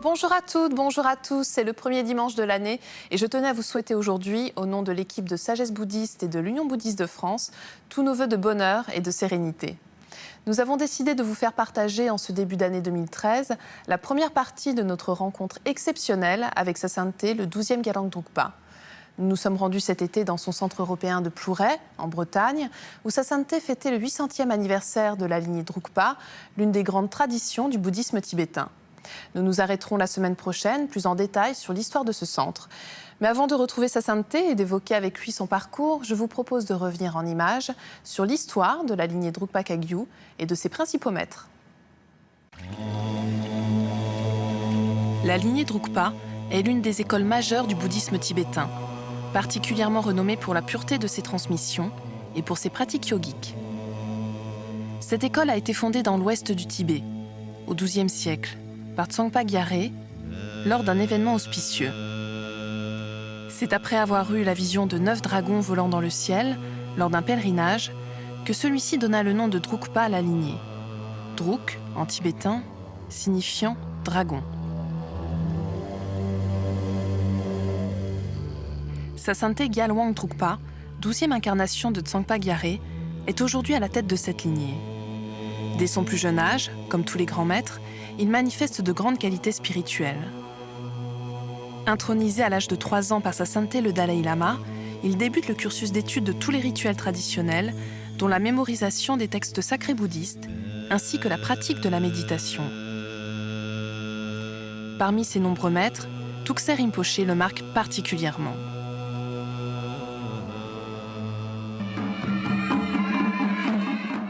Bonjour à toutes, bonjour à tous, c'est le premier dimanche de l'année et je tenais à vous souhaiter aujourd'hui, au nom de l'équipe de Sagesse Bouddhiste et de l'Union Bouddhiste de France, tous nos vœux de bonheur et de sérénité. Nous avons décidé de vous faire partager en ce début d'année 2013 la première partie de notre rencontre exceptionnelle avec Sa Sainteté, le 12e Galang Drukpa. Nous nous sommes rendus cet été dans son centre européen de Plouray, en Bretagne, où Sa Sainteté fêtait le 800e anniversaire de la lignée Drukpa, l'une des grandes traditions du bouddhisme tibétain. Nous nous arrêterons la semaine prochaine, plus en détail, sur l'histoire de ce centre. Mais avant de retrouver Sa Sainteté et d'évoquer avec lui son parcours, je vous propose de revenir en images sur l'histoire de la lignée Drukpa Kagyu et de ses principaux maîtres. La lignée Drukpa est l'une des écoles majeures du bouddhisme tibétain, particulièrement renommée pour la pureté de ses transmissions et pour ses pratiques yogiques. Cette école a été fondée dans l'ouest du Tibet, au XIIe siècle, par Tsongpa Gyare, lors d'un événement auspicieux. C'est après avoir eu la vision de 9 dragons volant dans le ciel, lors d'un pèlerinage, que celui-ci donna le nom de Drukpa à la lignée. Druk, en tibétain, signifiant dragon. Sa Sainteté Gyalwang Drukpa, 12e incarnation de Tsongpa Gyare, est aujourd'hui à la tête de cette lignée. Dès son plus jeune âge, comme tous les grands maîtres, il manifeste de grandes qualités spirituelles. Intronisé à l'âge de 3 ans par Sa Sainteté le Dalai Lama, il débute le cursus d'études de tous les rituels traditionnels, dont la mémorisation des textes sacrés bouddhistes, ainsi que la pratique de la méditation. Parmi ses nombreux maîtres, Tukse Rinpoché le marque particulièrement.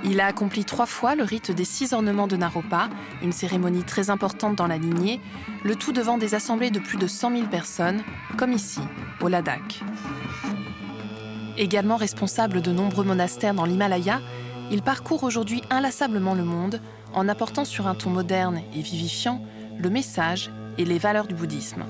Il a accompli 3 fois le rite des 6 ornements de Naropa, une cérémonie très importante dans la lignée, le tout devant des assemblées de plus de 100 000 personnes, comme ici, au Ladakh. Également responsable de nombreux monastères dans l'Himalaya, il parcourt aujourd'hui inlassablement le monde en apportant sur un ton moderne et vivifiant le message et les valeurs du bouddhisme.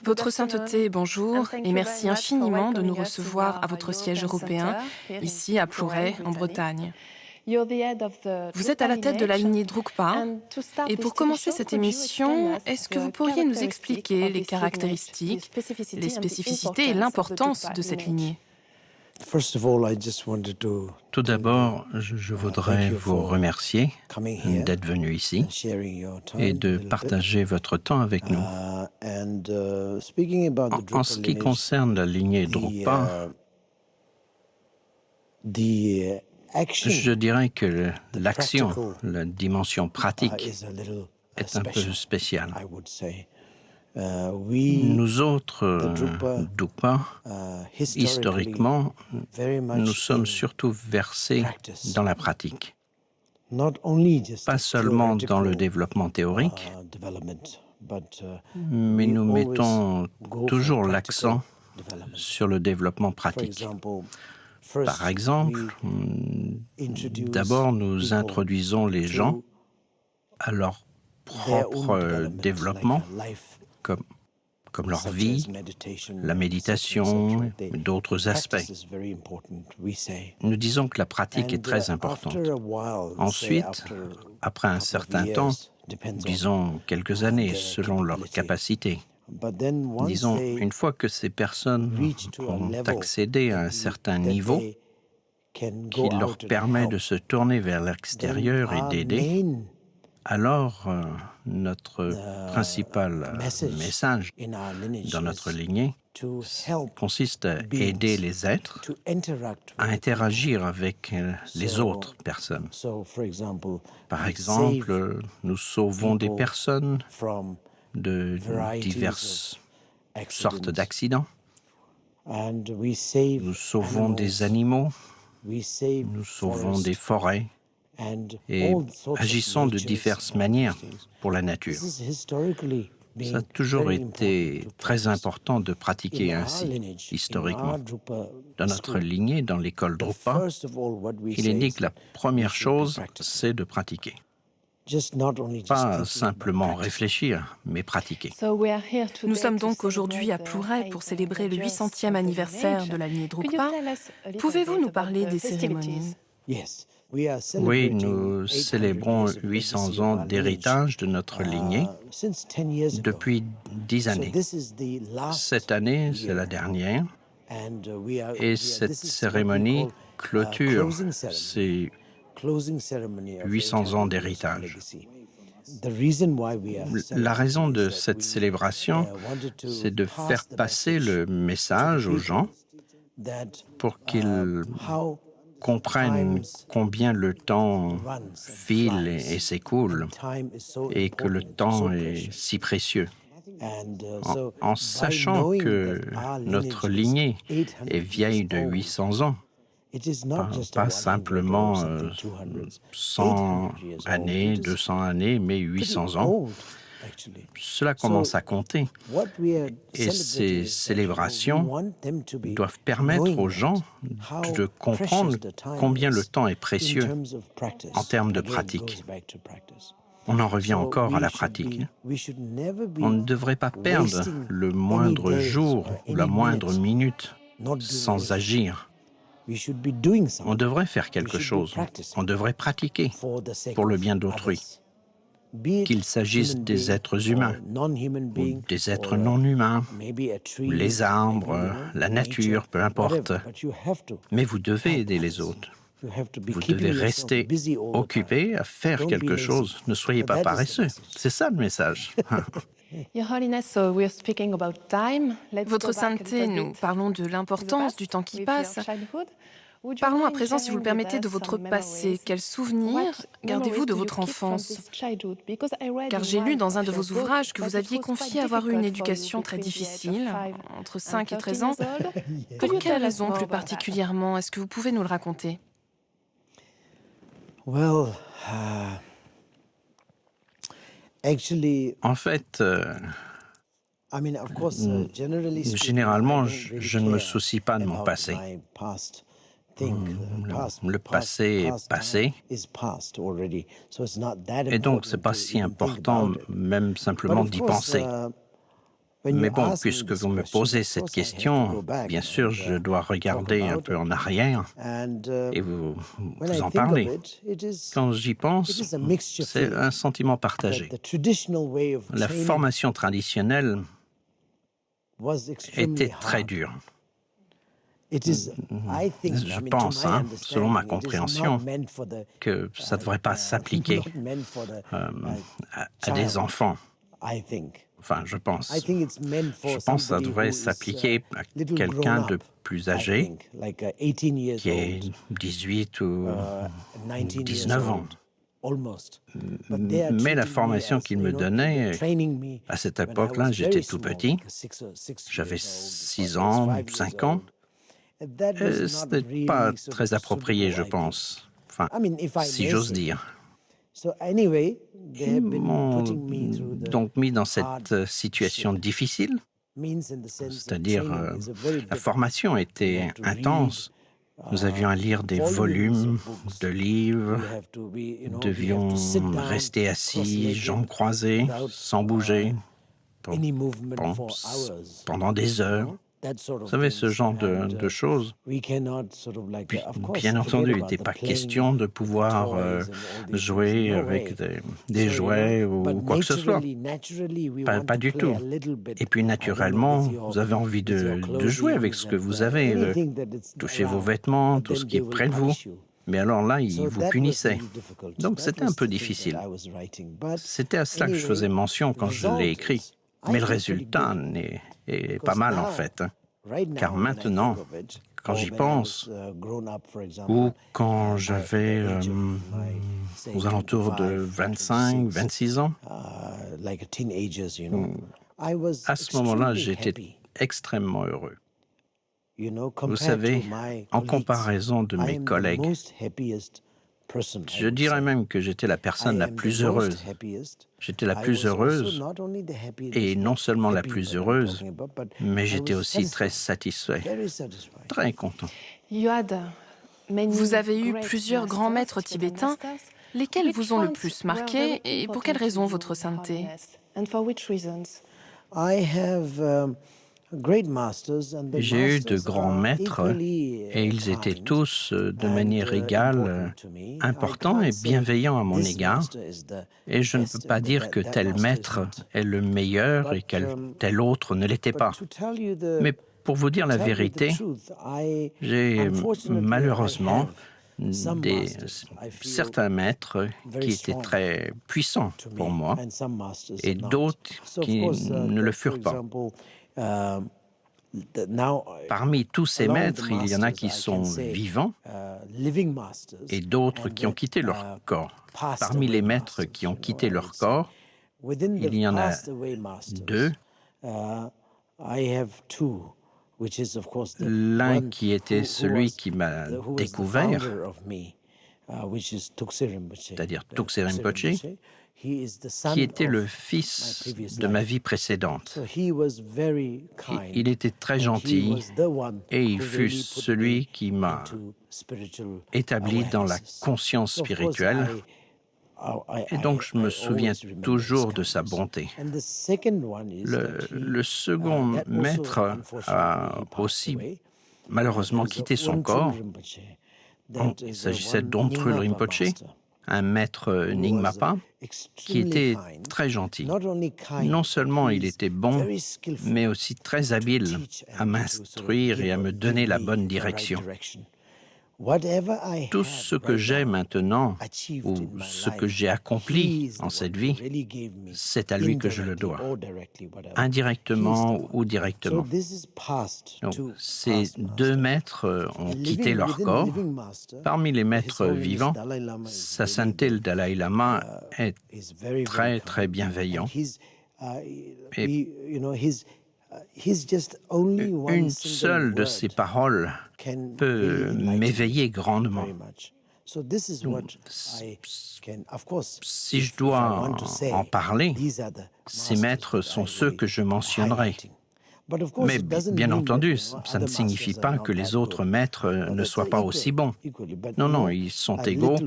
Votre Sainteté, bonjour, et merci infiniment de nous recevoir à votre siège européen, ici à Plouray, en Bretagne. Vous êtes à la tête de la lignée Drukpa, et pour commencer cette émission, est-ce que vous pourriez nous expliquer les caractéristiques, les spécificités et l'importance de cette lignée ? Tout d'abord, je voudrais vous remercier d'être venu ici et de partager votre temps avec nous. En ce qui concerne la lignée Drukpa, je dirais que l'action, la dimension pratique, est un peu spéciale. Nous autres, Drukpa, historiquement, nous sommes surtout versés dans la pratique. Pas seulement dans le développement théorique, mais nous mettons toujours l'accent sur le développement pratique. Par exemple, d'abord nous introduisons les gens à leur propre développement, comme leur vie, la méditation, d'autres aspects. Nous disons que la pratique est très importante. Ensuite, après un certain temps, disons quelques années selon leur capacité, disons une fois que ces personnes ont accédé à un certain niveau qui leur permet de se tourner vers l'extérieur et d'aider, alors notre principal message dans notre lignée consiste à aider les êtres à interagir avec les autres personnes. Par exemple, nous sauvons des personnes de diverses sortes d'accidents. Nous sauvons des animaux, nous sauvons des forêts et agissons de diverses manières pour la nature. Ça a toujours été très important de pratiquer ainsi, historiquement. Dans notre lignée, dans l'école Drukpa, il est dit que la première chose, c'est de pratiquer. Pas simplement réfléchir, mais pratiquer. Nous sommes donc aujourd'hui à Plouray pour célébrer le 800e anniversaire de la lignée Drukpa. Pouvez-vous nous parler des cérémonies ? Oui, nous célébrons 800 ans d'héritage de notre lignée depuis 10 années. Cette année, c'est la dernière, et cette cérémonie clôture ces 800 ans d'héritage. La raison de cette célébration, c'est de faire passer le message aux gens pour qu'ils comprennent combien le temps file et s'écoule et que le temps est si précieux. En sachant que notre lignée est vieille de 800 ans, pas simplement 100 années, 200 années, mais 800 ans, cela commence à compter. Et ces célébrations doivent permettre aux gens de comprendre combien le temps est précieux en termes de pratique. On en revient encore à la pratique. On ne devrait pas perdre le moindre jour ou la moindre minute sans agir. On devrait faire quelque chose. On devrait pratiquer pour le bien d'autrui, qu'il s'agisse des êtres humains ou des êtres non humains, les arbres, la nature, peu importe. Mais vous devez aider les autres. Vous devez rester occupé à faire quelque chose. Ne soyez pas paresseux. C'est ça le message. Votre sainteté, nous parlons de l'importance du temps qui passe. Parlons à présent, si vous le permettez, de votre passé. Quels souvenirs gardez-vous de votre enfance? Car j'ai lu dans un de vos ouvrages que vous aviez confié avoir eu une éducation très difficile, entre 5 et 13 ans. Pour quelles raisons plus particulièrement? Est-ce que vous pouvez nous le raconter? En fait, généralement, je ne me soucie pas de mon passé. Le passé est passé, et donc ce n'est pas si important, même simplement d'y penser. Mais bon, puisque vous me posez cette question, bien sûr, je dois regarder un peu en arrière et vous en parler. Quand j'y pense, c'est un sentiment partagé. La formation traditionnelle était très dure. Je pense, selon ma compréhension, que ça ne devrait pas s'appliquer à des enfants. Enfin, je pense que ça devrait s'appliquer à quelqu'un de plus âgé, qui est 18 ou 19 ans. Mais la formation qu'il me donnait, à cette époque-là, j'étais tout petit, j'avais 6 ans, 5 ans. Ce n'est pas très approprié, je pense. Enfin, si j'ose dire. Ils m'ont donc mis dans cette situation difficile, c'est-à-dire la formation était intense. Nous avions à lire des volumes de livres, nous devions rester assis, jambes croisées, sans bouger, pendant des heures. Vous savez, ce genre de choses. Puis, bien entendu, il n'était pas question de pouvoir jouer avec des jouets ou quoi que ce soit. Pas du tout. Et puis, naturellement, vous avez envie de jouer avec ce que vous avez. Toucher vos vêtements, tout ce qui est près de vous. Mais alors là, ils vous punissaient. Donc, c'était un peu difficile. C'était à cela que je faisais mention quand je l'ai écrit. Mais le résultat est pas mal, en fait. Car maintenant, quand j'y pense, ou quand j'avais aux alentours de 25, 26 ans, à ce moment-là, j'étais extrêmement heureux. Vous savez, en comparaison de mes collègues, je dirais même que j'étais la personne la plus heureuse. J'étais la plus heureuse, et non seulement la plus heureuse, mais j'étais aussi très satisfait, très content. Vous avez eu plusieurs grands maîtres tibétains. Lesquels vous ont le plus marqué et pour quelles raisons votre sainteté? J'ai eu de grands maîtres et ils étaient tous de manière égale importants et bienveillants à mon égard. Et je ne peux pas dire que tel maître est le meilleur et tel autre ne l'était pas. Mais pour vous dire la vérité, j'ai malheureusement certains maîtres qui étaient très puissants pour moi et d'autres qui ne le furent pas. Parmi tous ces maîtres, il y en a qui sont vivants et d'autres qui ont quitté leur corps. Parmi les maîtres qui ont quitté leur corps, il y en a deux. L'un qui était celui qui m'a découvert, c'est-à-dire Tuxé Rinpoché, qui était le fils de ma vie précédente. Il était très gentil et il fut celui qui m'a établi dans la conscience spirituelle. Et donc, je me souviens toujours de sa bonté. Le second maître a aussi malheureusement quitté son corps. Il s'agissait d'Omtrul Rinpoché, un maître Nyingmapa, qui était très gentil. Non seulement il était bon, mais aussi très habile à m'instruire et à me donner la bonne direction. Tout ce que j'ai maintenant, ou ce que j'ai accompli en cette vie, c'est à lui que je le dois, indirectement ou directement. Donc, ces deux maîtres ont quitté leur corps. Parmi les maîtres vivants, Sa Sainteté le Dalai Lama est très, très bienveillant. Et une seule de ses paroles peut m'éveiller grandement. Si je dois en parler, ces maîtres sont ceux que je mentionnerai. Mais bien entendu, ça ne signifie pas que les autres maîtres ne soient pas aussi bons. Non, non, ils sont égaux,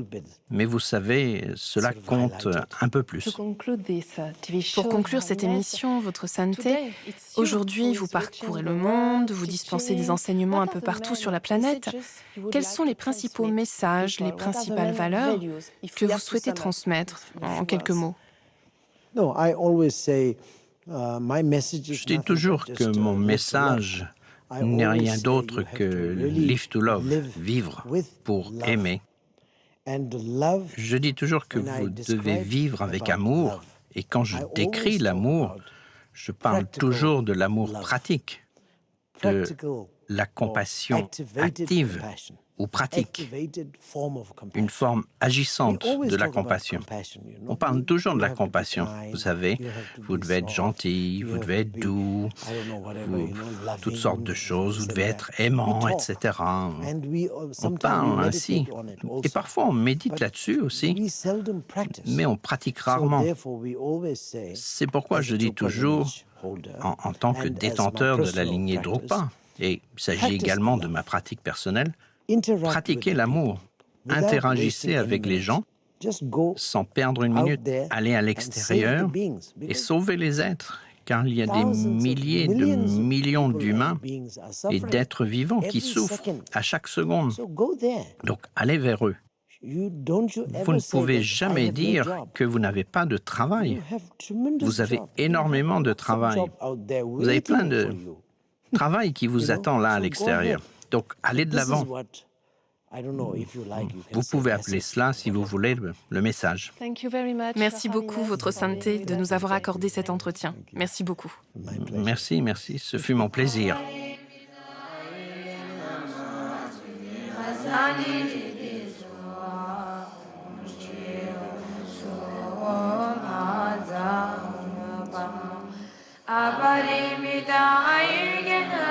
mais vous savez, cela compte un peu plus. Pour conclure cette émission, Votre Sainteté, aujourd'hui vous parcourez le monde, vous dispensez des enseignements un peu partout sur la planète. Quels sont les principaux messages, les principales valeurs que vous souhaitez transmettre en quelques mots? Je dis toujours que mon message n'est rien d'autre que live to love, vivre pour aimer. Je dis toujours que vous devez vivre avec amour, et quand je décris l'amour, je parle toujours de l'amour pratique, de la compassion active ou pratique, une forme agissante de la compassion. On parle toujours de la compassion. Vous savez, vous devez être gentil, vous devez être doux, toutes sortes de choses, vous devez être aimant, etc. On parle ainsi. Et parfois, on médite là-dessus aussi, mais on pratique rarement. C'est pourquoi je dis toujours, en tant que détenteur de la lignée Drukpa, et il s'agit également de ma pratique personnelle, pratiquez l'amour, interagissez avec les gens, sans perdre une minute, allez à l'extérieur et sauvez les êtres, car il y a des milliers de millions d'humains et d'êtres vivants qui souffrent à chaque seconde. Donc allez vers eux. Vous ne pouvez jamais dire que vous n'avez pas de travail. Vous avez énormément de travail. Vous avez plein de travail qui vous attend là à l'extérieur. Donc, allez de l'avant. Vous pouvez appeler cela, si vous voulez, le message. Merci beaucoup, Votre Sainteté, de nous avoir accordé cet entretien. Merci beaucoup. Merci, merci. Ce fut mon plaisir. Aparimita ayurgena